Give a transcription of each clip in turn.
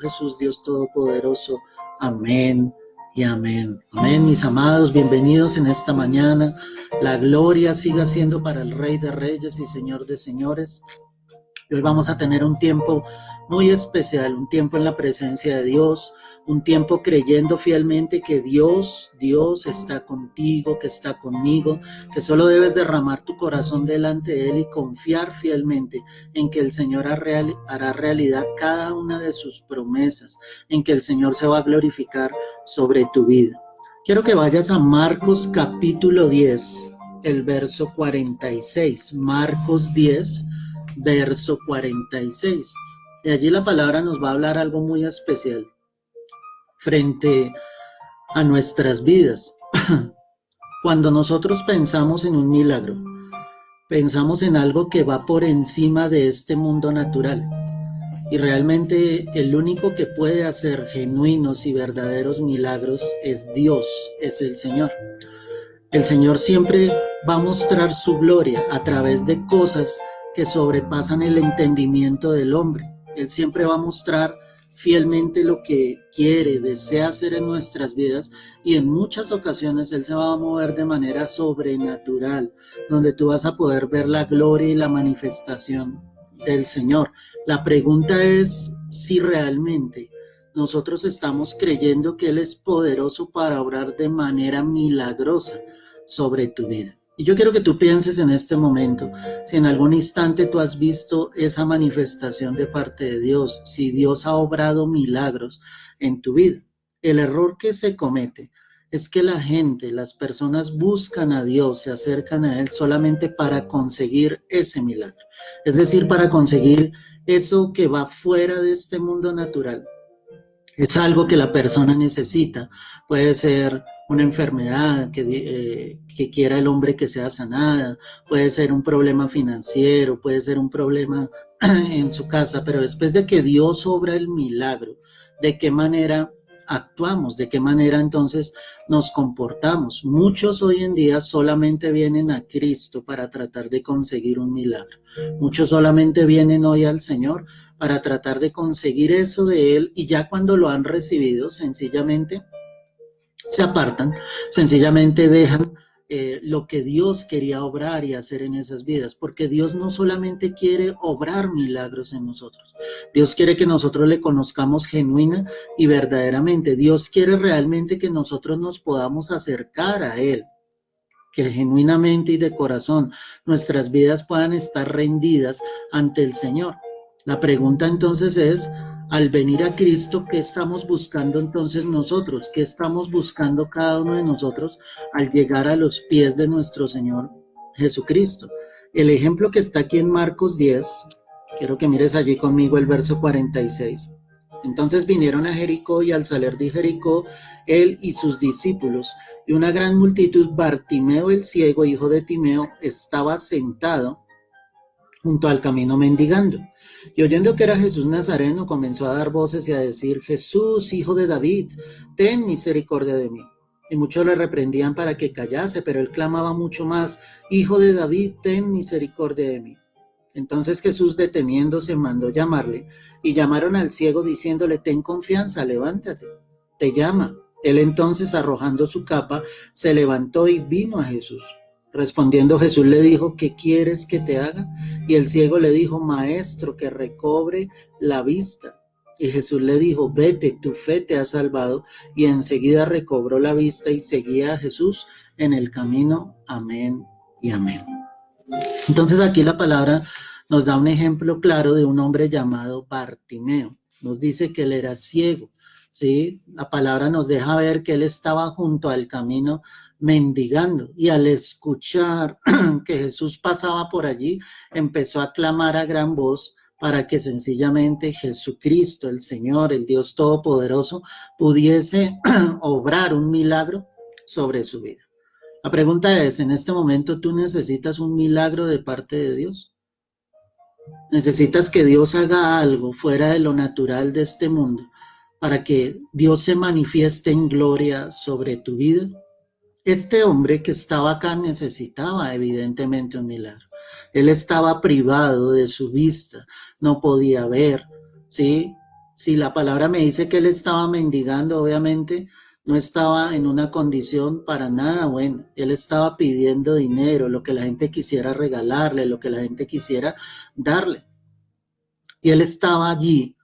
Jesús, Dios Todopoderoso. Amén y amén. Amén, mis amados, bienvenidos en esta mañana. La gloria siga siendo para el Rey de Reyes y Señor de Señores. Y hoy vamos a tener un tiempo muy especial, un tiempo en la presencia de Dios, un tiempo creyendo fielmente que Dios está contigo, que está conmigo, que solo debes derramar tu corazón delante de Él y confiar fielmente en que el Señor hará realidad cada una de sus promesas, en que el Señor se va a glorificar sobre tu vida. Quiero que vayas a Marcos capítulo 10, el verso 46. Marcos 10, verso 46. De allí la palabra nos va a hablar algo muy especial frente a nuestras vidas. Cuando nosotros pensamos en un milagro, pensamos en algo que va por encima de este mundo natural. Y realmente el único que puede hacer genuinos y verdaderos milagros es Dios, es el Señor. El Señor siempre va a mostrar su gloria a través de cosas que sobrepasan el entendimiento del hombre. Él siempre va a mostrar fielmente lo que quiere, desea hacer en nuestras vidas, y en muchas ocasiones Él se va a mover de manera sobrenatural, donde tú vas a poder ver la gloria y la manifestación del Señor. La pregunta es si realmente nosotros estamos creyendo que Él es poderoso para obrar de manera milagrosa sobre tu vida. Y yo quiero que tú pienses en este momento, si en algún instante tú has visto esa manifestación de parte de Dios, si Dios ha obrado milagros en tu vida. El error que se comete es que la gente, las personas buscan a Dios, se acercan a Él solamente para conseguir ese milagro. Es decir, para conseguir eso que va fuera de este mundo natural. Es algo que la persona necesita. Puede ser una enfermedad que quiera el hombre que sea sanada, puede ser un problema financiero, puede ser un problema en su casa, pero después de que Dios obra el milagro, ¿de qué manera actuamos? ¿De qué manera entonces nos comportamos? Muchos hoy en día solamente vienen a Cristo para tratar de conseguir un milagro. Muchos solamente vienen hoy al Señor para tratar de conseguir eso de Él, y ya cuando lo han recibido, sencillamente se apartan, sencillamente dejan lo que Dios quería obrar y hacer en esas vidas, porque Dios no solamente quiere obrar milagros en nosotros, Dios quiere que nosotros le conozcamos genuina y verdaderamente. Dios quiere realmente que nosotros nos podamos acercar a Él, que genuinamente y de corazón nuestras vidas puedan estar rendidas ante el Señor. La pregunta entonces es, al venir a Cristo, ¿qué estamos buscando entonces nosotros? ¿Qué estamos buscando cada uno de nosotros al llegar a los pies de nuestro Señor Jesucristo? El ejemplo que está aquí en Marcos 10, quiero que mires allí conmigo el verso 46. Entonces vinieron a Jericó, y al salir de Jericó, él y sus discípulos, y una gran multitud. Bartimeo el ciego, hijo de Timeo, estaba sentado junto al camino mendigando. Y oyendo que era Jesús Nazareno, comenzó a dar voces y a decir: Jesús, hijo de David, ten misericordia de mí. Y muchos le reprendían para que callase, pero él clamaba mucho más: Hijo de David, ten misericordia de mí. Entonces Jesús, deteniéndose, mandó llamarle, y llamaron al ciego diciéndole: ten confianza, levántate, te llama. Él entonces, arrojando su capa, se levantó y vino a Jesús. Respondiendo Jesús le dijo: ¿qué quieres que te haga? Y el ciego le dijo: Maestro, que recobre la vista. Y Jesús le dijo: vete, tu fe te ha salvado. Y enseguida recobró la vista y seguía a Jesús en el camino. Amén y amén. Entonces aquí la palabra nos da un ejemplo claro de un hombre llamado Bartimeo. Nos dice que él era ciego, ¿sí? La palabra nos deja ver que él estaba junto al camino mendigando, y al escuchar que Jesús pasaba por allí, empezó a clamar a gran voz para que sencillamente Jesucristo, el Señor, el Dios Todopoderoso, pudiese obrar un milagro sobre su vida. La pregunta es, ¿en este momento tú necesitas un milagro de parte de Dios? ¿Necesitas que Dios haga algo fuera de lo natural de este mundo para que Dios se manifieste en gloria sobre tu vida? Este hombre que estaba acá necesitaba evidentemente un milagro. Él estaba privado de su vista, no podía ver, ¿sí? Si la palabra me dice que él estaba mendigando, obviamente no estaba en una condición para nada buena. Él estaba pidiendo dinero, lo que la gente quisiera regalarle, lo que la gente quisiera darle. Y él estaba allí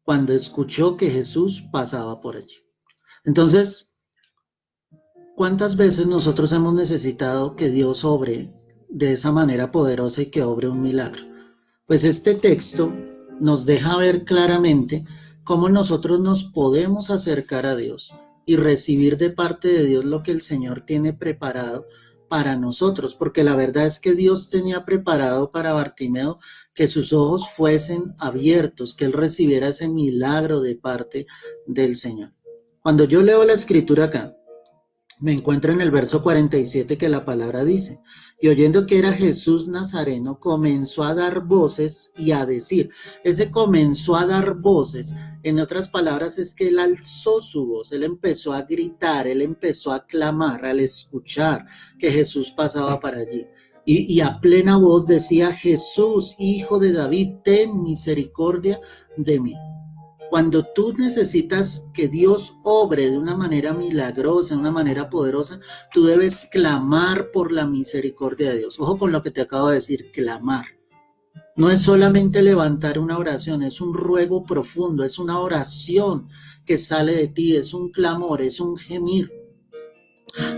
cuando escuchó que Jesús pasaba por allí. Entonces, ¿cuántas veces nosotros hemos necesitado que Dios obre de esa manera poderosa y que obre un milagro? Pues este texto nos deja ver claramente cómo nosotros nos podemos acercar a Dios y recibir de parte de Dios lo que el Señor tiene preparado para nosotros, porque la verdad es que Dios tenía preparado para Bartimeo que sus ojos fuesen abiertos, que él recibiera ese milagro de parte del Señor. Cuando yo leo la escritura acá, me encuentro en el verso 47 que la palabra dice, y oyendo que era Jesús Nazareno, comenzó a dar voces y a decir, ese comenzó a dar voces, en otras palabras es que él alzó su voz, él empezó a gritar, él empezó a clamar al escuchar que Jesús pasaba para allí. Y a plena voz decía, Jesús, hijo de David, ten misericordia de mí. Cuando tú necesitas que Dios obre de una manera milagrosa, de una manera poderosa, tú debes clamar por la misericordia de Dios. Ojo con lo que te acabo de decir, clamar. No es solamente levantar una oración, es un ruego profundo, es una oración que sale de ti, es un clamor, es un gemir.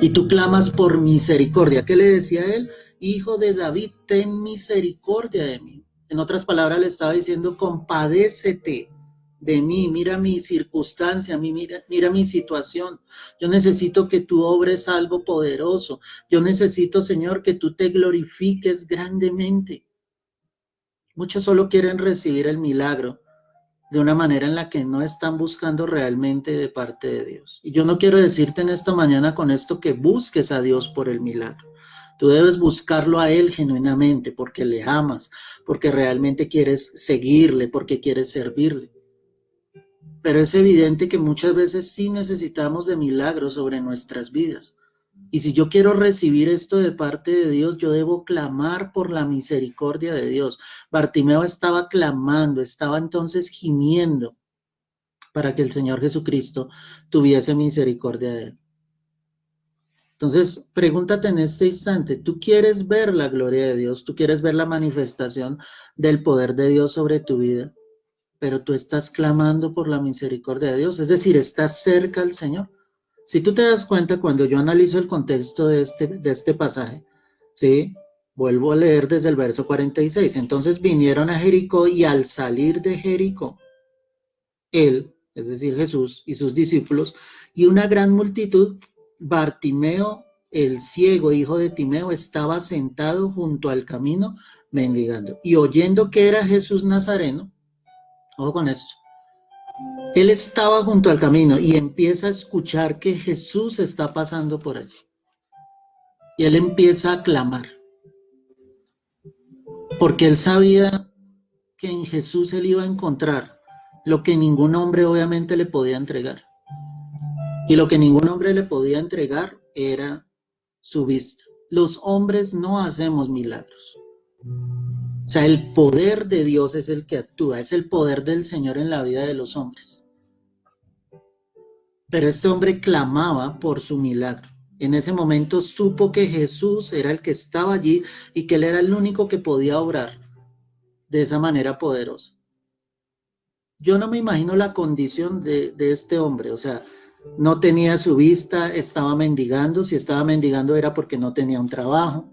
Y tú clamas por misericordia. ¿Qué le decía él? Hijo de David, ten misericordia de mí. En otras palabras le estaba diciendo, compadécete de mí, mira mi circunstancia, mira mi situación. Yo necesito que tú obres algo poderoso. Yo necesito, Señor, que tú te glorifiques grandemente. Muchos solo quieren recibir el milagro de una manera en la que no están buscando realmente de parte de Dios. Y yo no quiero decirte en esta mañana con esto que busques a Dios por el milagro. Tú debes buscarlo a Él genuinamente porque le amas, porque realmente quieres seguirle, porque quieres servirle. Pero es evidente que muchas veces sí necesitamos de milagros sobre nuestras vidas. Y si yo quiero recibir esto de parte de Dios, yo debo clamar por la misericordia de Dios. Bartimeo estaba clamando, estaba entonces gimiendo para que el Señor Jesucristo tuviese misericordia de él. Entonces, pregúntate en este instante, ¿tú quieres ver la gloria de Dios? ¿Tú quieres ver la manifestación del poder de Dios sobre tu vida? Pero tú estás clamando por la misericordia de Dios, es decir, estás cerca al Señor. Si tú te das cuenta, cuando yo analizo el contexto de este pasaje, ¿sí? Vuelvo a leer desde el verso 46. Entonces vinieron a Jericó y al salir de Jericó, él, es decir, Jesús y sus discípulos, y una gran multitud, Bartimeo, el ciego, hijo de Timeo, estaba sentado junto al camino mendigando. Y oyendo que era Jesús Nazareno, ojo con esto, él estaba junto al camino y empieza a escuchar que Jesús está pasando por allí. Y él empieza a clamar, porque él sabía que en Jesús él iba a encontrar lo que ningún hombre obviamente le podía entregar. Y lo que ningún hombre le podía entregar era su vista. Los hombres no hacemos milagros. O sea, el poder de Dios es el que actúa, es el poder del Señor en la vida de los hombres. Pero este hombre clamaba por su milagro. En ese momento supo que Jesús era el que estaba allí y que él era el único que podía obrar de esa manera poderosa. Yo no me imagino la condición de este hombre, o sea, no tenía su vista, estaba mendigando, si estaba mendigando era porque no tenía un trabajo.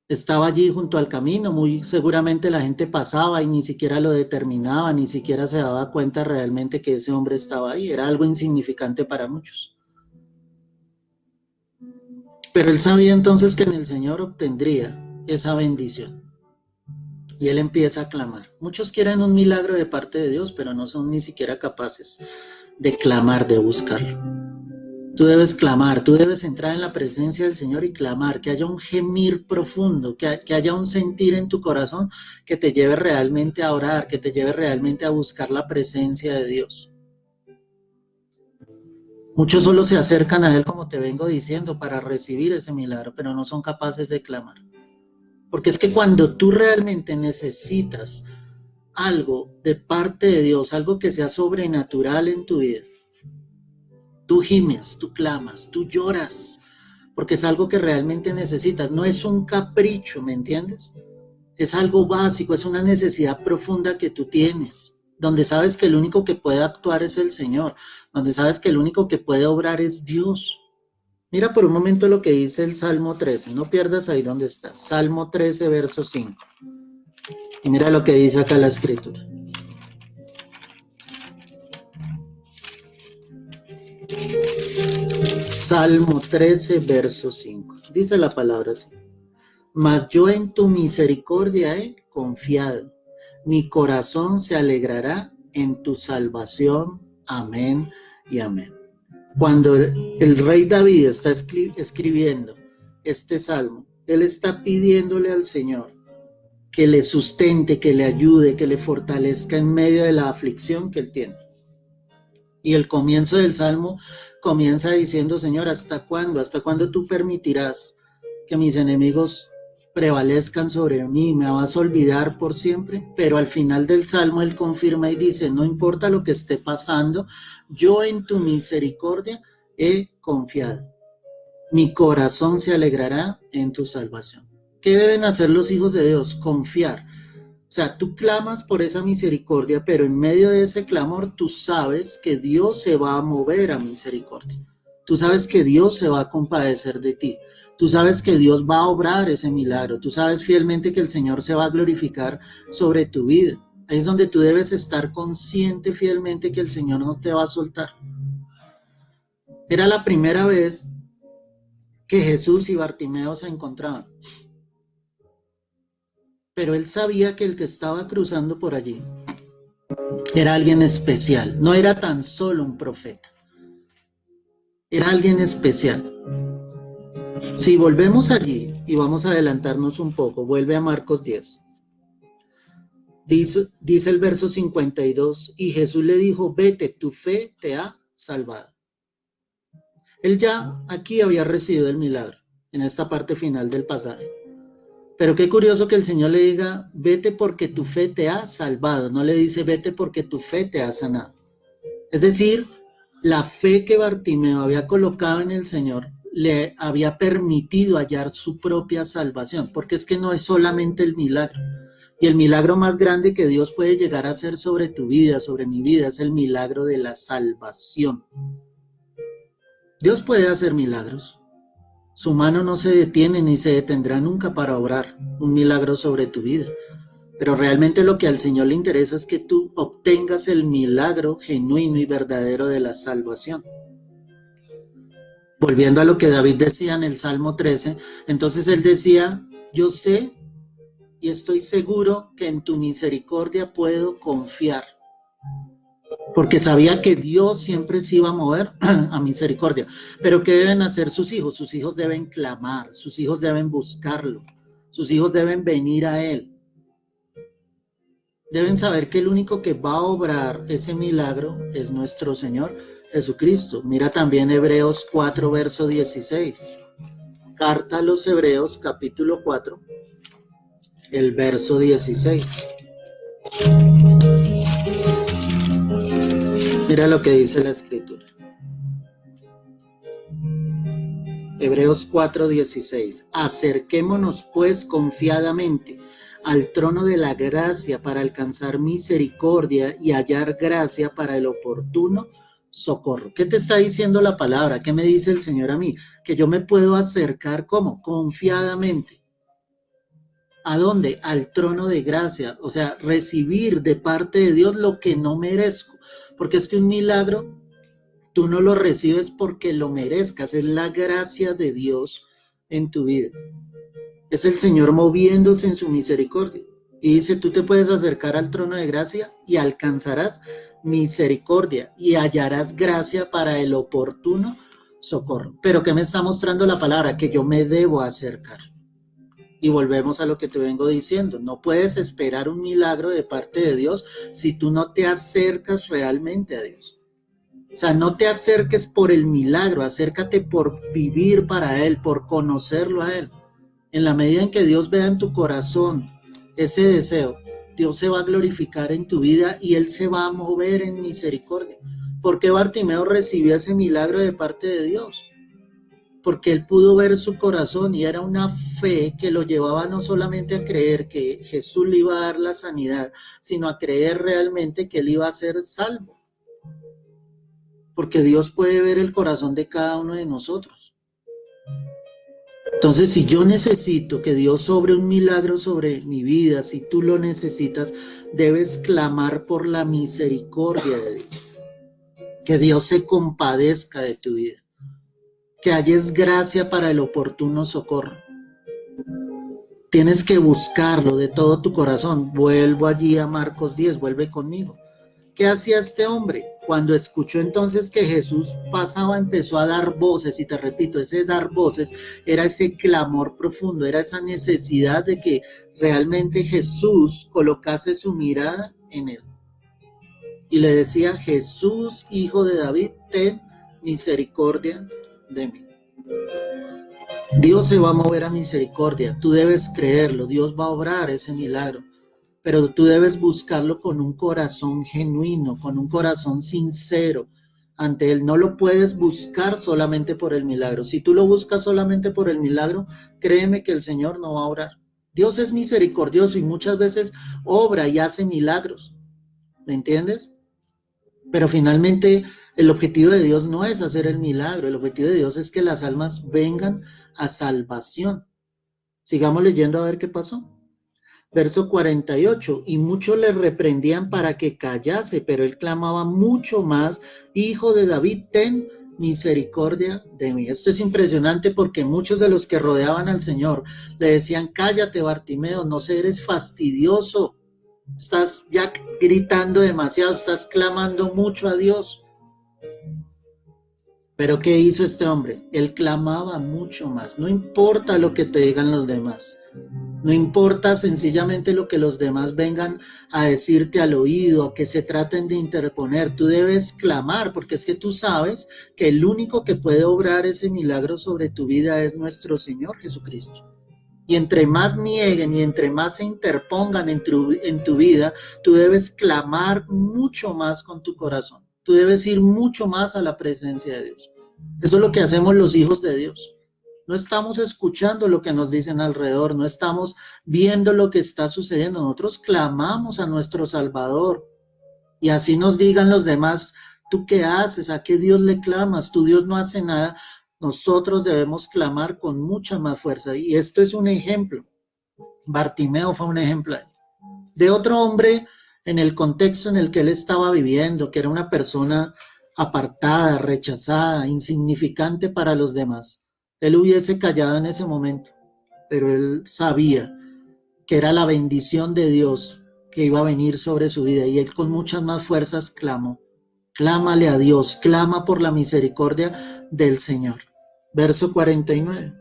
Estaba allí junto al camino, muy seguramente la gente pasaba y ni siquiera lo determinaba, ni siquiera se daba cuenta realmente que ese hombre estaba ahí, era algo insignificante para muchos. Pero él sabía entonces que en el Señor obtendría esa bendición. Y él empieza a clamar. Muchos quieren un milagro de parte de Dios, pero no son ni siquiera capaces de clamar, de buscarlo. Tú debes clamar, tú debes entrar en la presencia del Señor y clamar, que haya un gemir profundo, que haya un sentir en tu corazón que te lleve realmente a orar, que te lleve realmente a buscar la presencia de Dios. Muchos solo se acercan a Él, como te vengo diciendo, para recibir ese milagro, pero no son capaces de clamar. Porque es que cuando tú realmente necesitas algo de parte de Dios, algo que sea sobrenatural en tu vida, tú gimes, tú clamas, tú lloras, porque es algo que realmente necesitas. No es un capricho, ¿me entiendes? Es algo básico, es una necesidad profunda que tú tienes, donde sabes que el único que puede actuar es el Señor, donde sabes que el único que puede obrar es Dios. Mira por un momento lo que dice el Salmo 13, no pierdas ahí donde estás. Salmo 13, verso 5. Y mira lo que dice acá la escritura. Salmo 13, verso 5. Dice la palabra así. Mas yo en tu misericordia he confiado. Mi corazón se alegrará en tu salvación. Amén y amén. Cuando el rey David está escribiendo este salmo, él está pidiéndole al Señor que le sustente, que le ayude, que le fortalezca en medio de la aflicción que él tiene. Y el comienzo del salmo comienza diciendo, Señor, ¿hasta cuándo? ¿Hasta cuándo tú permitirás que mis enemigos prevalezcan sobre mí? ¿Me vas a olvidar por siempre? Pero al final del salmo él confirma y dice, no importa lo que esté pasando, yo en tu misericordia he confiado. Mi corazón se alegrará en tu salvación. ¿Qué deben hacer los hijos de Dios? Confiar. O sea, tú clamas por esa misericordia, pero en medio de ese clamor tú sabes que Dios se va a mover a misericordia. Tú sabes que Dios se va a compadecer de ti. Tú sabes que Dios va a obrar ese milagro. Tú sabes fielmente que el Señor se va a glorificar sobre tu vida. Ahí es donde tú debes estar consciente fielmente que el Señor no te va a soltar. Era la primera vez que Jesús y Bartimeo se encontraban. Pero él sabía que el que estaba cruzando por allí era alguien especial, no era tan solo un profeta, era alguien especial. Si volvemos allí y vamos a adelantarnos un poco, vuelve a Marcos 10. Dice el verso 52, y Jesús le dijo, vete, tu fe te ha salvado. Él ya aquí había recibido el milagro, en esta parte final del pasaje. Pero qué curioso que el Señor le diga, vete porque tu fe te ha salvado. No le dice, vete porque tu fe te ha sanado. Es decir, la fe que Bartimeo había colocado en el Señor le había permitido hallar su propia salvación. Porque es que no es solamente el milagro. Y el milagro más grande que Dios puede llegar a hacer sobre tu vida, sobre mi vida, es el milagro de la salvación. Dios puede hacer milagros. Su mano no se detiene ni se detendrá nunca para obrar un milagro sobre tu vida. Pero realmente lo que al Señor le interesa es que tú obtengas el milagro genuino y verdadero de la salvación. Volviendo a lo que David decía en el Salmo 13, entonces él decía, yo sé y estoy seguro que en tu misericordia puedo confiar. Porque sabía que Dios siempre se iba a mover a misericordia. Pero ¿qué deben hacer sus hijos? Sus hijos deben clamar, sus hijos deben buscarlo, sus hijos deben venir a Él. Deben saber que el único que va a obrar ese milagro es nuestro Señor Jesucristo. Mira también Hebreos 4, verso 16. Carta a los Hebreos, capítulo 4, el verso 16. Mira lo que dice la Escritura. Hebreos 4:16. Acerquémonos pues confiadamente al trono de la gracia para alcanzar misericordia y hallar gracia para el oportuno socorro. ¿Qué te está diciendo la palabra? ¿Qué me dice el Señor a mí? Que yo me puedo acercar, ¿cómo? Confiadamente. ¿A dónde? Al trono de gracia. O sea, recibir de parte de Dios lo que no merezco. Porque es que un milagro tú no lo recibes porque lo merezcas, es la gracia de Dios en tu vida. Es el Señor moviéndose en su misericordia. Y dice, tú te puedes acercar al trono de gracia y alcanzarás misericordia y hallarás gracia para el oportuno socorro. Pero ¿qué me está mostrando la palabra? Que yo me debo acercar. Y volvemos a lo que te vengo diciendo, no puedes esperar un milagro de parte de Dios si tú no te acercas realmente a Dios. O sea, no te acerques por el milagro, acércate por vivir para Él, por conocerlo a Él. En la medida en que Dios vea en tu corazón ese deseo, Dios se va a glorificar en tu vida y Él se va a mover en misericordia. ¿Por qué Bartimeo recibió ese milagro de parte de Dios? Porque él pudo ver su corazón y era una fe que lo llevaba no solamente a creer que Jesús le iba a dar la sanidad, sino a creer realmente que él iba a ser salvo. Porque Dios puede ver el corazón de cada uno de nosotros. Entonces, si yo necesito que Dios obre un milagro sobre mi vida, si tú lo necesitas, debes clamar por la misericordia de Dios. Que Dios se compadezca de tu vida. Que halles gracia para el oportuno socorro. Tienes que buscarlo de todo tu corazón. Vuelvo allí a Marcos 10, vuelve conmigo. ¿Qué hacía este hombre? Cuando escuchó entonces que Jesús pasaba, empezó a dar voces, y te repito, ese dar voces era ese clamor profundo, era esa necesidad de que realmente Jesús colocase su mirada en él. Y le decía: Jesús, hijo de David, ten misericordia de mí. Dios se va a mover a misericordia, tú debes creerlo, Dios va a obrar ese milagro, pero tú debes buscarlo con un corazón genuino, con un corazón sincero ante Él. No lo puedes buscar solamente por el milagro. Si tú lo buscas solamente por el milagro, créeme que el Señor no va a obrar. Dios es misericordioso y muchas veces obra y hace milagros, ¿me entiendes? Pero finalmente el objetivo de Dios no es hacer el milagro, el objetivo de Dios es que las almas vengan a salvación. Sigamos leyendo a ver qué pasó. Verso 48, y muchos le reprendían para que callase, pero él clamaba mucho más: Hijo de David, ten misericordia de mí. Esto es impresionante porque muchos de los que rodeaban al Señor le decían: cállate, Bartimeo, no eres fastidioso, estás ya gritando demasiado, estás clamando mucho a Dios. Pero ¿qué hizo este hombre? Él clamaba mucho más. No importa lo que te digan los demás. No importa sencillamente lo que los demás vengan a decirte al oído, a que se traten de interponer. Tú debes clamar, porque es que tú sabes que el único que puede obrar ese milagro sobre tu vida es nuestro Señor Jesucristo. Y entre más nieguen y entre más se interpongan en tu vida, tú debes clamar mucho más con tu corazón. Tú debes ir mucho más a la presencia de Dios. Eso es lo que hacemos los hijos de Dios. No estamos escuchando lo que nos dicen alrededor, no estamos viendo lo que está sucediendo. Nosotros clamamos a nuestro Salvador. Y así nos digan los demás: ¿tú qué haces? ¿A qué Dios le clamas? Tu Dios no hace nada. Nosotros debemos clamar con mucha más fuerza. Y esto es un ejemplo. Bartimeo fue un ejemplo de otro hombre en el contexto en el que él estaba viviendo, que era una persona apartada, rechazada, insignificante para los demás. Él hubiese callado en ese momento, pero él sabía que era la bendición de Dios que iba a venir sobre su vida, y él con muchas más fuerzas clamó. Clámale a Dios, clama por la misericordia del Señor. Verso 49.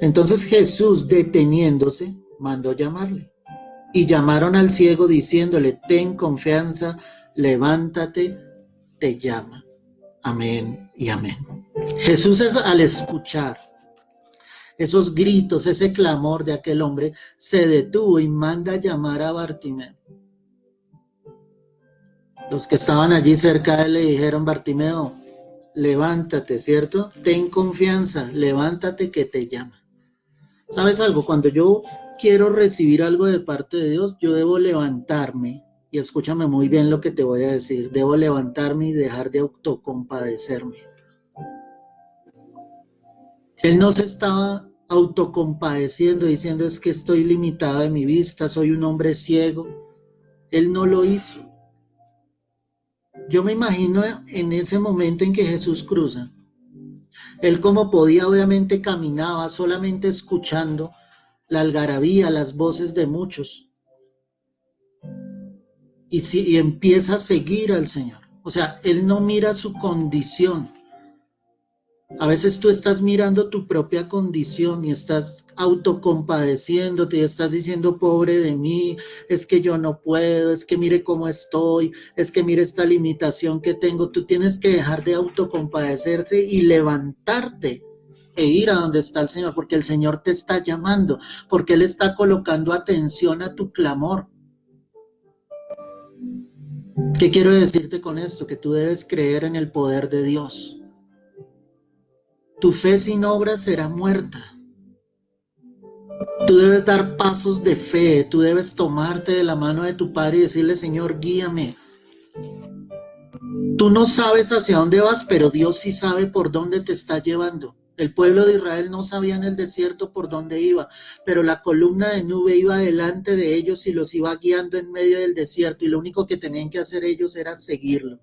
Entonces Jesús, deteniéndose, mandó llamarle. Y llamaron al ciego diciéndole: ten confianza, levántate, te llama. Amén y amén. Jesús, al escuchar esos gritos, ese clamor de aquel hombre, se detuvo y manda llamar a Bartimeo. Los que estaban allí cerca de él le dijeron: Bartimeo, levántate, ¿cierto? Ten confianza, levántate que te llama. ¿Sabes algo? Cuando yo quiero recibir algo de parte de Dios, yo debo levantarme, y escúchame muy bien lo que te voy a decir, debo levantarme y dejar de autocompadecerme. Él no se estaba autocompadeciendo diciendo: es que estoy limitado de mi vista, soy un hombre ciego. Él no lo hizo. Yo me imagino en ese momento en que Jesús cruza. Él, como podía, obviamente caminaba solamente escuchando la algarabía, las voces de muchos. Y empieza a seguir al Señor. O sea, Él no mira su condición. A veces tú estás mirando tu propia condición y estás autocompadeciéndote y estás diciendo: pobre de mí, es que yo no puedo, es que mire cómo estoy, es que mire esta limitación que tengo. Tú tienes que dejar de autocompadecerse y levantarte e ir a donde está el Señor, porque el Señor te está llamando, porque Él está colocando atención a tu clamor. ¿Qué quiero decirte con esto? Que tú debes creer en el poder de Dios. Tu fe sin obras será muerta. Tú debes dar pasos de fe, tú debes tomarte de la mano de tu Padre y decirle, Señor, guíame. Tú no sabes hacia dónde vas, pero Dios sí sabe por dónde te está llevando. El pueblo de Israel no sabía en el desierto por dónde iba, pero la columna de nube iba delante de ellos y los iba guiando en medio del desierto, y lo único que tenían que hacer ellos era seguirlo.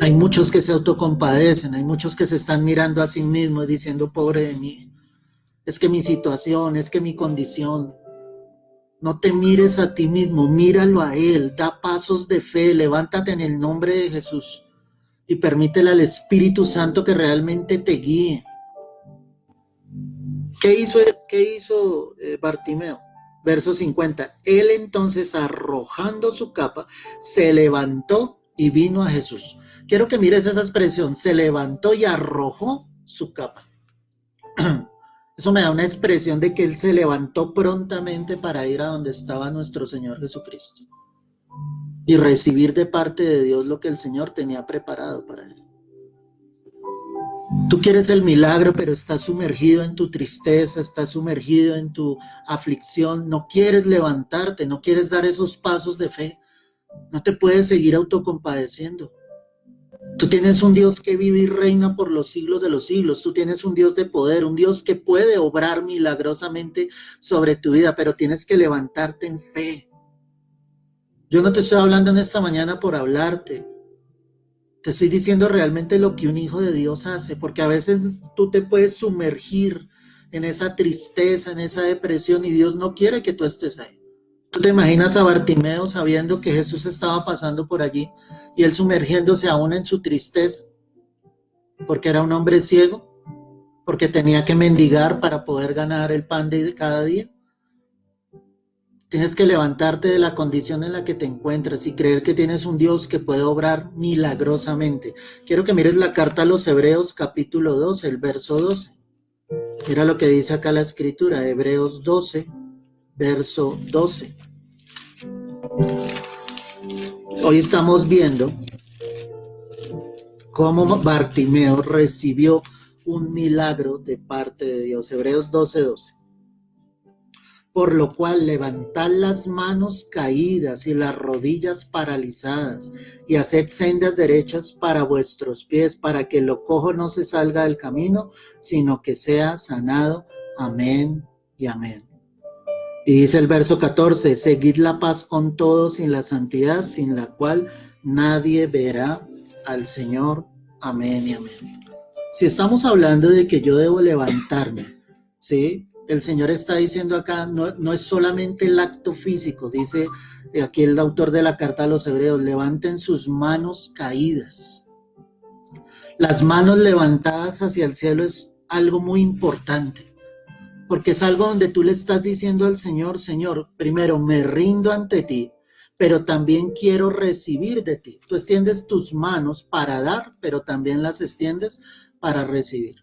Hay muchos que se autocompadecen, hay muchos que se están mirando a sí mismos diciendo, pobre de mí, es que mi situación, es que mi condición. No te mires a ti mismo, míralo a Él, da pasos de fe, levántate en el nombre de Jesús y permítele al Espíritu Santo que realmente te guíe. ¿Qué hizo Bartimeo? Verso 50. Él entonces, arrojando su capa, se levantó y vino a Jesús. Quiero que mires esa expresión, se levantó y arrojó su capa. Eso me da una expresión de que él se levantó prontamente para ir a donde estaba nuestro Señor Jesucristo y recibir de parte de Dios lo que el Señor tenía preparado para él. Tú quieres el milagro, pero estás sumergido en tu tristeza, estás sumergido en tu aflicción, no quieres levantarte, no quieres dar esos pasos de fe, no te puedes seguir autocompadeciendo. Tú tienes un Dios que vive y reina por los siglos de los siglos. Tú tienes un Dios de poder, un Dios que puede obrar milagrosamente sobre tu vida, pero tienes que levantarte en fe. Yo no te estoy hablando en esta mañana por hablarte. Te estoy diciendo realmente lo que un hijo de Dios hace, porque a veces tú te puedes sumergir en esa tristeza, en esa depresión, y Dios no quiere que tú estés ahí. ¿Tú te imaginas a Bartimeo sabiendo que Jesús estaba pasando por allí y él sumergiéndose aún en su tristeza? Porque era un hombre ciego, porque tenía que mendigar para poder ganar el pan de cada día. Tienes que levantarte de la condición en la que te encuentras y creer que tienes un Dios que puede obrar milagrosamente. Quiero que mires la carta a los Hebreos capítulo 12, el verso 12. Mira lo que dice acá la escritura, Hebreos 12, verso 12. Hoy estamos viendo cómo Bartimeo recibió un milagro de parte de Dios. Hebreos 12, 12. Por lo cual levantad las manos caídas y las rodillas paralizadas, y haced sendas derechas para vuestros pies, para que lo cojo no se salga del camino, sino que sea sanado. Amén y amén. Y dice el verso 14, seguid la paz con todos y la santidad, sin la cual nadie verá al Señor. Amén y amén. Si estamos hablando de que yo debo levantarme, ¿sí? El Señor está diciendo acá, no es solamente el acto físico, dice aquí el autor de la carta a los Hebreos, levanten sus manos caídas. Las manos levantadas hacia el cielo es algo muy importante, porque es algo donde tú le estás diciendo al Señor, Señor, primero me rindo ante ti, pero también quiero recibir de ti. Tú extiendes tus manos para dar, pero también las extiendes para recibir.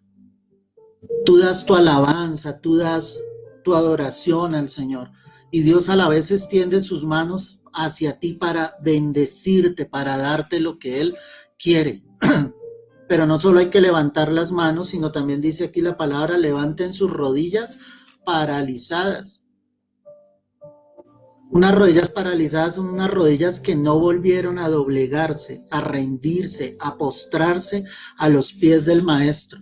Tú das tu alabanza, tú das tu adoración al Señor, y Dios a la vez extiende sus manos hacia ti para bendecirte, para darte lo que Él quiere. Pero no solo hay que levantar las manos, sino también dice aquí la palabra, levanten sus rodillas paralizadas. Unas rodillas paralizadas son unas rodillas que no volvieron a doblegarse, a rendirse, a postrarse a los pies del Maestro.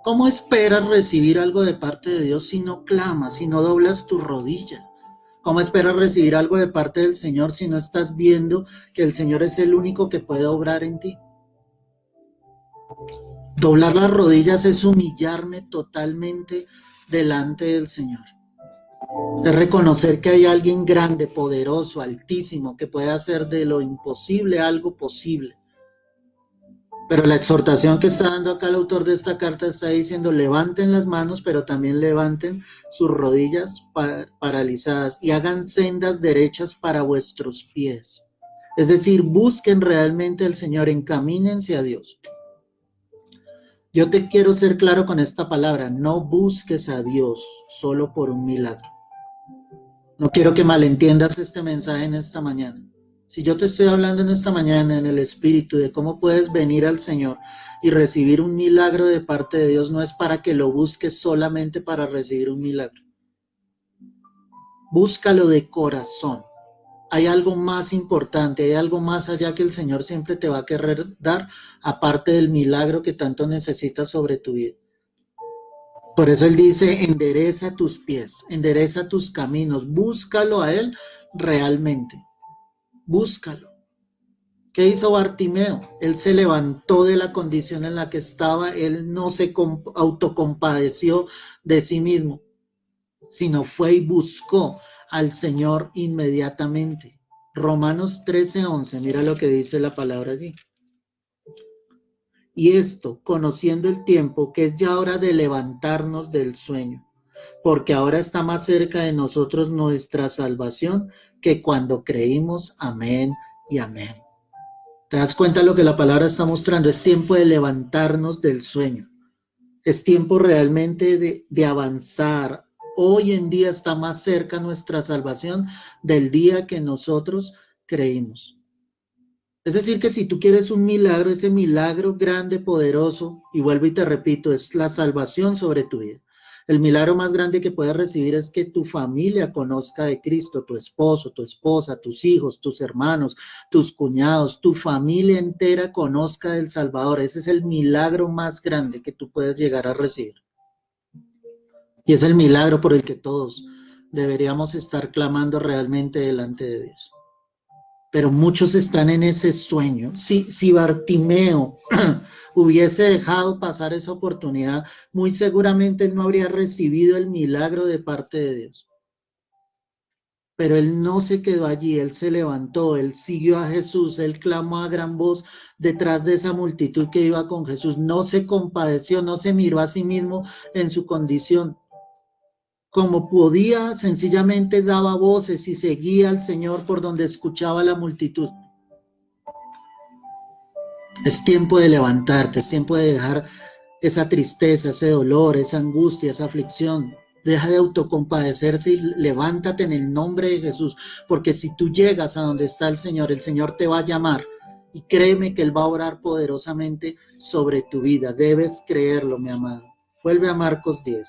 ¿Cómo esperas recibir algo de parte de Dios si no clamas, si no doblas tu rodilla? ¿Cómo esperas recibir algo de parte del Señor si no estás viendo que el Señor es el único que puede obrar en ti? Doblar las rodillas es humillarme totalmente delante del Señor. Es reconocer que hay alguien grande, poderoso, altísimo, que puede hacer de lo imposible algo posible. Pero la exhortación que está dando acá el autor de esta carta está diciendo, levanten las manos, pero también levanten sus rodillas paralizadas y hagan sendas derechas para vuestros pies. Es decir, busquen realmente al Señor, encamínense a Dios. Yo te quiero ser claro con esta palabra, no busques a Dios solo por un milagro. No quiero que malentiendas este mensaje en esta mañana. Si yo te estoy hablando en esta mañana en el Espíritu de cómo puedes venir al Señor y recibir un milagro de parte de Dios, no es para que lo busques solamente para recibir un milagro. Búscalo de corazón. Hay algo más importante, hay algo más allá que el Señor siempre te va a querer dar, aparte del milagro que tanto necesitas sobre tu vida. Por eso Él dice, endereza tus pies, endereza tus caminos, búscalo a Él realmente, búscalo. ¿Qué hizo Bartimeo? Él se levantó de la condición en la que estaba, él no se autocompadeció de sí mismo, sino fue y buscó al Señor inmediatamente. Romanos 13:11, mira lo que dice la palabra allí. Y esto, conociendo el tiempo, que es ya hora de levantarnos del sueño, porque ahora está más cerca de nosotros nuestra salvación que cuando creímos. Amén y amén. ¿Te das cuenta lo que la palabra está mostrando? Es tiempo de levantarnos del sueño. Es tiempo realmente de avanzar. Hoy en día está más cerca nuestra salvación del día que nosotros creímos. Es decir, que si tú quieres un milagro, ese milagro grande, poderoso, y vuelvo y te repito, es la salvación sobre tu vida. El milagro más grande que puedes recibir es que tu familia conozca de Cristo, tu esposo, tu esposa, tus hijos, tus hermanos, tus cuñados, tu familia entera conozca del Salvador. Ese es el milagro más grande que tú puedes llegar a recibir. Y es el milagro por el que todos deberíamos estar clamando realmente delante de Dios. Pero muchos están en ese sueño. Si Bartimeo hubiese dejado pasar esa oportunidad, muy seguramente él no habría recibido el milagro de parte de Dios. Pero él no se quedó allí, él se levantó, él siguió a Jesús, él clamó a gran voz detrás de esa multitud que iba con Jesús. No se compadeció, no se miró a sí mismo en su condición. Como podía, sencillamente daba voces y seguía al Señor por donde escuchaba la multitud. Es tiempo de levantarte, es tiempo de dejar esa tristeza, ese dolor, esa angustia, esa aflicción. Deja de autocompadecerse y levántate en el nombre de Jesús, porque si tú llegas a donde está el Señor te va a llamar y créeme que Él va a orar poderosamente sobre tu vida. Debes creerlo, mi amado. Vuelve a Marcos 10.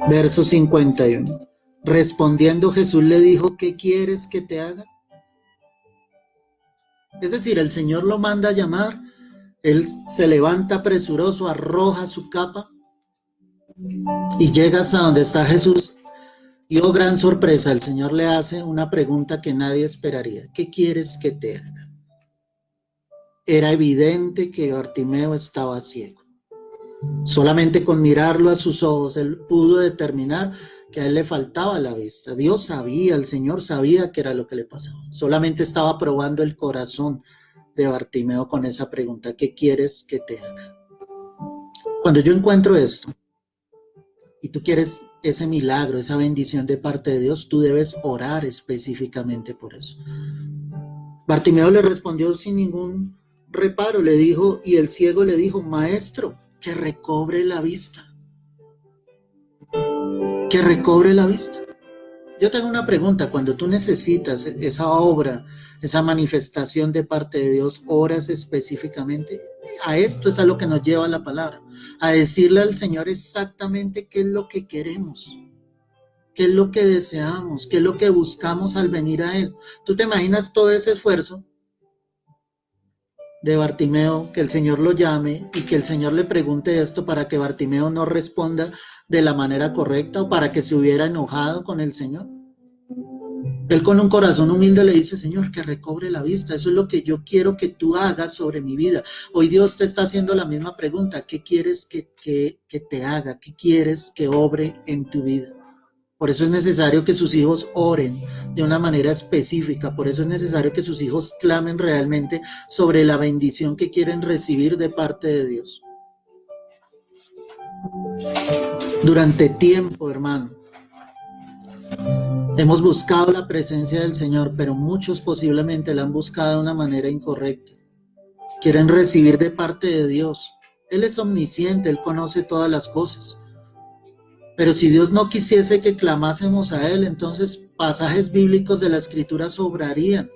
Verso 51. Respondiendo Jesús le dijo, ¿qué quieres que te haga? Es decir, el Señor lo manda a llamar, él se levanta presuroso, arroja su capa y llega hasta donde está Jesús. Y oh, gran sorpresa, el Señor le hace una pregunta que nadie esperaría. ¿Qué quieres que te haga? Era evidente que Bartimeo estaba ciego. Solamente con mirarlo a sus ojos, él pudo determinar que a él le faltaba la vista. Dios sabía, el Señor sabía qué era lo que le pasaba. Solamente estaba probando el corazón de Bartimeo con esa pregunta, ¿qué quieres que te haga? Cuando yo encuentro esto, y tú quieres ese milagro, esa bendición de parte de Dios, tú debes orar específicamente por eso. Bartimeo le respondió sin ningún reparo, le dijo, y el ciego le dijo, maestro, que recobre la vista. Que recobre la vista. Yo tengo una pregunta, cuando tú necesitas esa obra, esa manifestación de parte de Dios, ¿oras específicamente? A esto es a lo que nos lleva la palabra, a decirle al Señor exactamente qué es lo que queremos, qué es lo que deseamos, qué es lo que buscamos al venir a Él. ¿Tú te imaginas todo ese esfuerzo de Bartimeo, que el Señor lo llame y que el Señor le pregunte esto para que Bartimeo no responda de la manera correcta o para que se hubiera enojado con el Señor? Él con un corazón humilde le dice, Señor, que recobre la vista. Eso es lo que yo quiero que tú hagas sobre mi vida. Hoy Dios te está haciendo la misma pregunta. ¿Qué quieres que te haga? ¿Qué quieres que obre en tu vida? Por eso es necesario que sus hijos oren de una manera específica. Por eso es necesario que sus hijos clamen realmente sobre la bendición que quieren recibir de parte de Dios. Durante tiempo, hermano, hemos buscado la presencia del Señor, pero muchos posiblemente la han buscado de una manera incorrecta. Quieren recibir de parte de Dios. Él es omnisciente, Él conoce todas las cosas. Pero si Dios no quisiese que clamásemos a Él, entonces pasajes bíblicos de la Escritura sobrarían.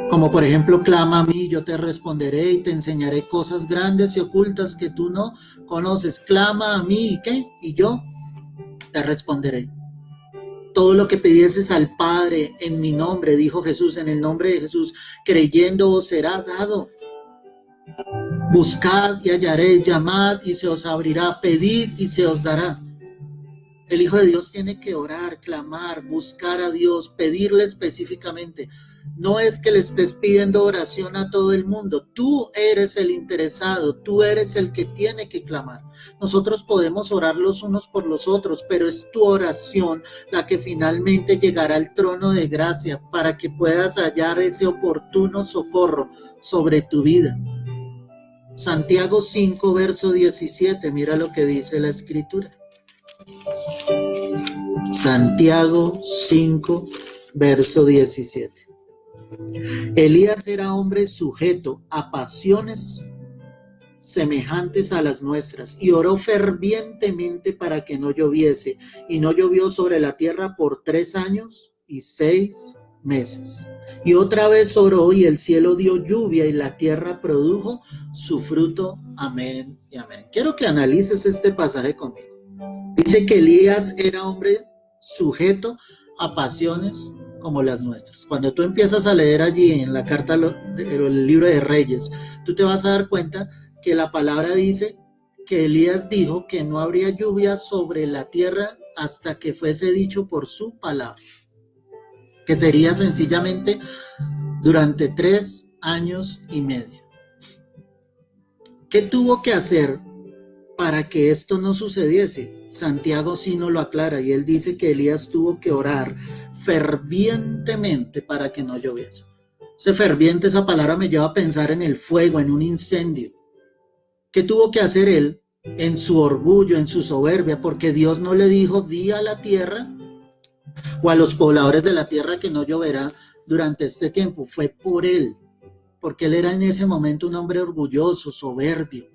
Como por ejemplo, clama a mí, yo te responderé y te enseñaré cosas grandes y ocultas que tú no conoces. Clama a mí, ¿y qué? Y yo te responderé. Todo lo que pidieses al Padre en mi nombre, dijo Jesús, en el nombre de Jesús, creyendo os será dado. Buscad y hallaréis, llamad y se os abrirá, pedid y se os dará. El Hijo de Dios tiene que orar, clamar, buscar a Dios, pedirle específicamente. No es que le estés pidiendo oración a todo el mundo. Tú eres el interesado, tú eres el que tiene que clamar. Nosotros podemos orar los unos por los otros, pero es tu oración la que finalmente llegará al trono de gracia para que puedas hallar ese oportuno socorro sobre tu vida. Santiago 5, verso 17, mira lo que dice la Escritura. Santiago 5, verso 17. Elías era hombre sujeto a pasiones semejantes a las nuestras, y oró fervientemente para que no lloviese, y no llovió sobre la tierra por 3 años y 6 meses. Y otra vez oró, y el cielo dio lluvia, y la tierra produjo su fruto. Amén y amén. Quiero que analices este pasaje conmigo. Dice que Elías era hombre sujeto a pasiones como las nuestras. Cuando tú empiezas a leer allí en la carta del libro de Reyes, tú te vas a dar cuenta que la palabra dice que Elías dijo que no habría lluvia sobre la tierra hasta que fuese dicho por su palabra, que sería sencillamente durante 3 años y medio. ¿Qué tuvo que hacer para que esto no sucediese? Santiago sí nos lo aclara, y él dice que Elías tuvo que orar fervientemente para que no lloviese. Ese ferviente, esa palabra me lleva a pensar en el fuego, en un incendio. ¿Qué tuvo que hacer él en su orgullo, en su soberbia? Porque Dios no le dijo, di a la tierra o a los pobladores de la tierra que no lloverá durante este tiempo. Fue por él, porque él era en ese momento un hombre orgulloso, soberbio.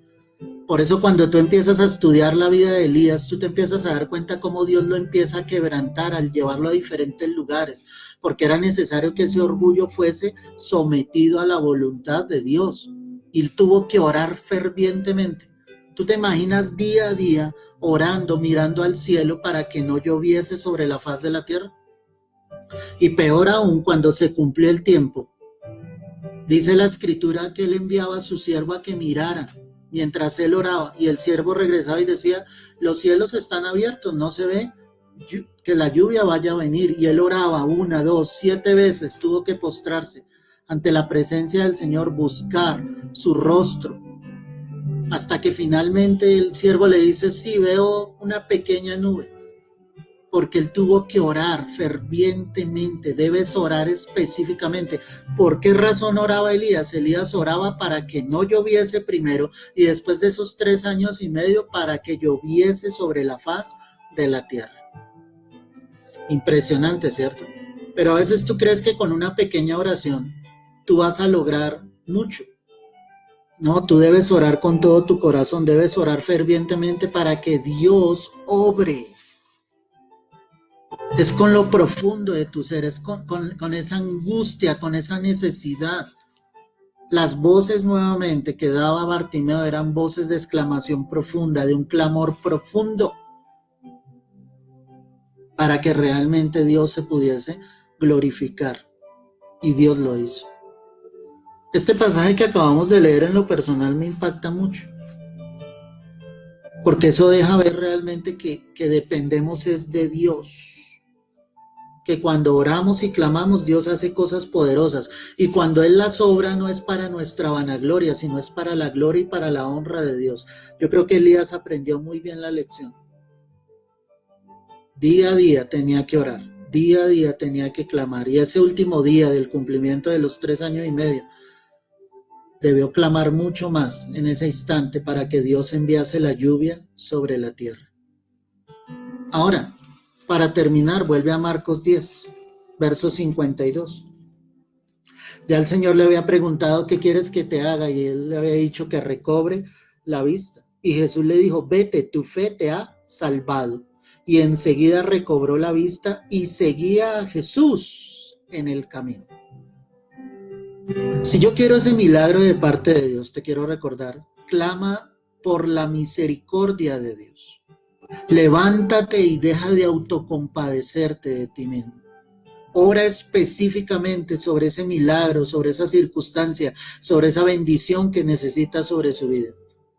Por eso cuando tú empiezas a estudiar la vida de Elías, tú te empiezas a dar cuenta cómo Dios lo empieza a quebrantar al llevarlo a diferentes lugares, porque era necesario que ese orgullo fuese sometido a la voluntad de Dios. Y él tuvo que orar fervientemente. Tú te imaginas día a día orando, mirando al cielo para que no lloviese sobre la faz de la tierra. Y peor aún, cuando se cumplió el tiempo, dice la Escritura que él enviaba a su siervo a que mirara mientras él oraba, y el siervo regresaba y decía, los cielos están abiertos, no se ve que la lluvia vaya a venir. Y él oraba 1, 2, 7 veces, tuvo que postrarse ante la presencia del Señor, buscar su rostro, hasta que finalmente el siervo le dice, sí, veo una pequeña nube, porque él tuvo que orar fervientemente. Debes orar específicamente. ¿Por qué razón oraba Elías? Elías oraba para que no lloviese primero, y después de esos 3 años y medio para que lloviese sobre la faz de la tierra. Impresionante, ¿cierto? Pero a veces tú crees que con una pequeña oración tú vas a lograr mucho. No, tú debes orar con todo tu corazón, debes orar fervientemente para que Dios obre. Es con lo profundo de tu ser, es con esa angustia, con esa necesidad. Las voces nuevamente que daba Bartimeo eran voces de exclamación profunda, de un clamor profundo, para que realmente Dios se pudiese glorificar. Y Dios lo hizo. Este pasaje que acabamos de leer en lo personal me impacta mucho, porque eso deja ver realmente que dependemos es de Dios. Que cuando oramos y clamamos, Dios hace cosas poderosas, y cuando Él las obra no es para nuestra vanagloria, sino es para la gloria y para la honra de Dios. Yo creo que Elías aprendió muy bien la lección. Día a día tenía que orar, día a día tenía que clamar, y ese último día del cumplimiento de los 3 años y medio, debió clamar mucho más en ese instante para que Dios enviase la lluvia sobre la tierra. Ahora, para terminar, vuelve a Marcos 10, verso 52. Ya el Señor le había preguntado, ¿qué quieres que te haga? Y él le había dicho que recobre la vista. Y Jesús le dijo, vete, tu fe te ha salvado. Y enseguida recobró la vista y seguía a Jesús en el camino. Si yo quiero ese milagro de parte de Dios, te quiero recordar, clama por la misericordia de Dios. Levántate y deja de autocompadecerte de ti mismo. Ora específicamente sobre ese milagro, sobre esa circunstancia, sobre esa bendición que necesitas sobre su vida.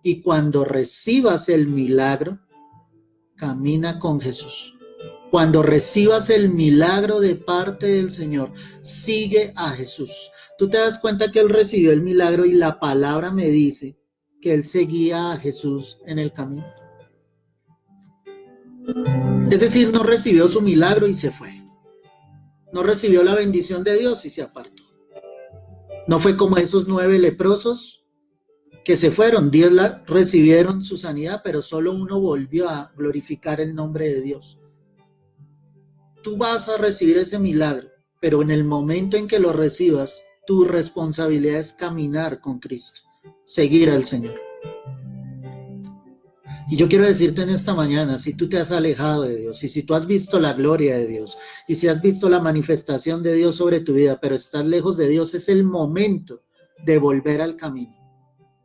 Y cuando recibas el milagro, camina con Jesús. Cuando recibas el milagro de parte del Señor, sigue a Jesús. Tú te das cuenta que él recibió el milagro y la palabra me dice que él seguía a Jesús en el camino. Es decir, no recibió su milagro y se fue. No recibió la bendición de Dios y se apartó. No fue como esos 9 leprosos que se fueron. 10 recibieron su sanidad, pero solo uno volvió a glorificar el nombre de Dios. Tú vas a recibir ese milagro, pero en el momento en que lo recibas, tu responsabilidad es caminar con Cristo, seguir al Señor. Y yo quiero decirte en esta mañana, si tú te has alejado de Dios, y si tú has visto la gloria de Dios, y si has visto la manifestación de Dios sobre tu vida, pero estás lejos de Dios, es el momento de volver al camino.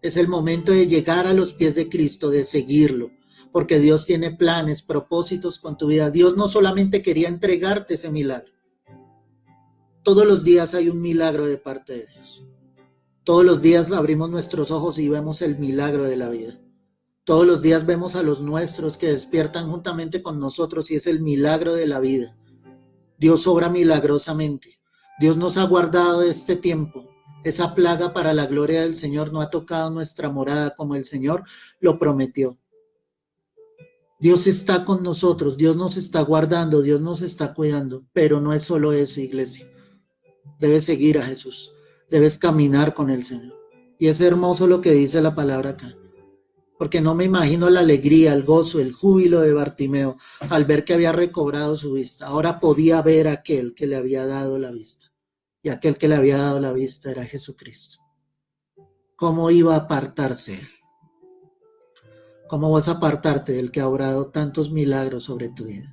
Es el momento de llegar a los pies de Cristo, de seguirlo, porque Dios tiene planes, propósitos con tu vida. Dios no solamente quería entregarte ese milagro. Todos los días hay un milagro de parte de Dios. Todos los días abrimos nuestros ojos y vemos el milagro de la vida. Todos los días vemos a los nuestros que despiertan juntamente con nosotros y es el milagro de la vida. Dios obra milagrosamente. Dios nos ha guardado este tiempo. Esa plaga para la gloria del Señor no ha tocado nuestra morada como el Señor lo prometió. Dios está con nosotros, Dios nos está guardando, Dios nos está cuidando, pero no es solo eso, iglesia. Debes seguir a Jesús, debes caminar con el Señor. Y es hermoso lo que dice la palabra acá, porque no me imagino la alegría, el gozo, el júbilo de Bartimeo al ver que había recobrado su vista. Ahora podía ver a aquel que le había dado la vista, y aquel que le había dado la vista era Jesucristo. ¿Cómo iba a apartarse él? ¿Cómo vas a apartarte del que ha obrado tantos milagros sobre tu vida?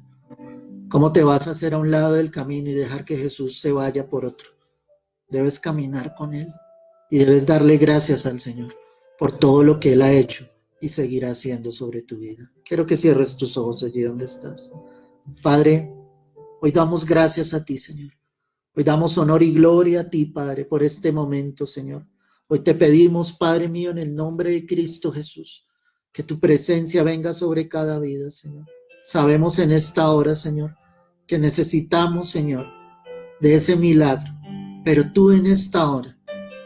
¿Cómo te vas a hacer a un lado del camino y dejar que Jesús se vaya por otro? Debes caminar con Él y debes darle gracias al Señor por todo lo que Él ha hecho y seguirá haciendo sobre tu vida. Quiero que cierres tus ojos allí donde estás. Padre, hoy damos gracias a ti, Señor. Hoy damos honor y gloria a ti, Padre, por este momento, Señor. Hoy te pedimos, Padre mío, en el nombre de Cristo Jesús, que tu presencia venga sobre cada vida, Señor. Sabemos en esta hora, Señor, que necesitamos, Señor, de ese milagro. Pero tú en esta hora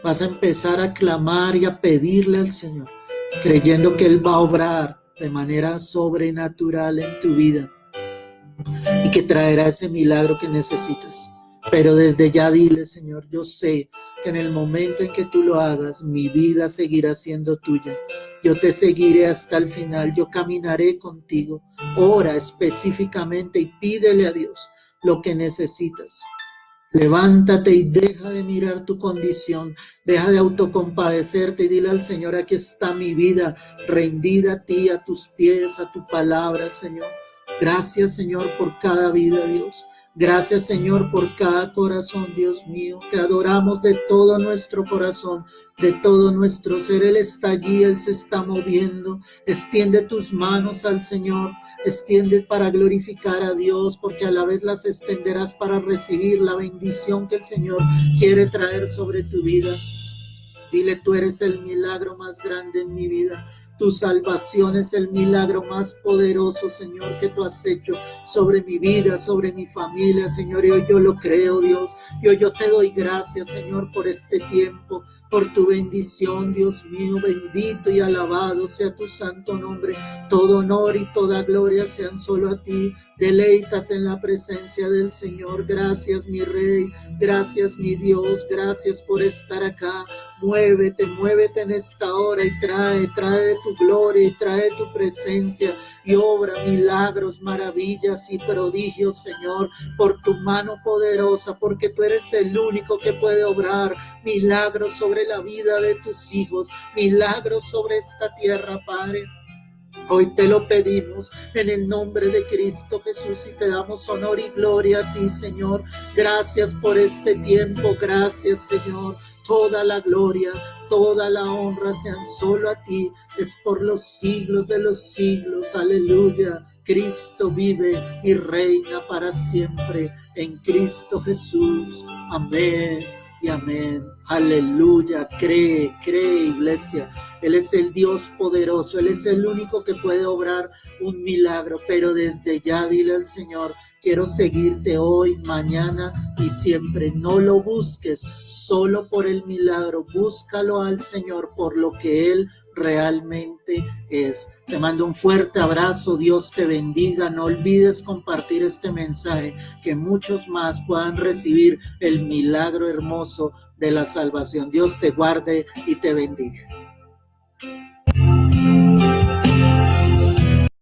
vas a empezar a clamar y a pedirle al Señor, creyendo que Él va a obrar de manera sobrenatural en tu vida y que traerá ese milagro que necesitas. Pero desde ya dile, Señor, yo sé que en el momento en que tú lo hagas, mi vida seguirá siendo tuya. Yo te seguiré hasta el final, yo caminaré contigo. Ora específicamente y pídele a Dios lo que necesitas. Levántate y deja de mirar tu condición, deja de autocompadecerte y dile al Señor, aquí está mi vida, rendida a ti, a tus pies, a tu palabra, Señor. Gracias, Señor, por cada vida, Dios. Gracias, Señor, por cada corazón, Dios mío. Te adoramos de todo nuestro corazón, de todo nuestro ser. Él está allí, Él se está moviendo. Extiende tus manos al Señor. Extiende para glorificar a Dios, porque a la vez las extenderás para recibir la bendición que el Señor quiere traer sobre tu vida. Dile, tú eres el milagro más grande en mi vida. Tu salvación es el milagro más poderoso, Señor, que tú has hecho sobre mi vida, sobre mi familia, Señor. Y hoy yo lo creo, Dios. Y hoy yo te doy gracias, Señor, por este tiempo, por tu bendición, Dios mío. Bendito y alabado sea tu santo nombre. Todo honor y toda gloria sean solo a ti. Deleítate en la presencia del Señor. Gracias, mi Rey. Gracias, mi Dios. Gracias por estar acá. Muévete en esta hora y trae de tu gloria y trae tu presencia y obra milagros, maravillas y prodigios, Señor, por tu mano poderosa, porque tú eres el único que puede obrar milagros sobre la vida de tus hijos, milagros sobre esta tierra, Padre. Hoy te lo pedimos en el nombre de Cristo Jesús y te damos honor y gloria a ti, Señor. Gracias por este tiempo, gracias, Señor. Toda la gloria, toda la honra sean solo a ti, es por los siglos de los siglos. Aleluya. Cristo vive y reina para siempre en Cristo Jesús. Amén y amén. Aleluya. Cree, iglesia. Él es el Dios poderoso, Él es el único que puede obrar un milagro, pero desde ya dile al Señor: quiero seguirte hoy, mañana y siempre. No lo busques solo por el milagro, búscalo al Señor por lo que Él realmente es. Te mando un fuerte abrazo, Dios te bendiga. No olvides compartir este mensaje, que muchos más puedan recibir el milagro hermoso de la salvación. Dios te guarde y te bendiga.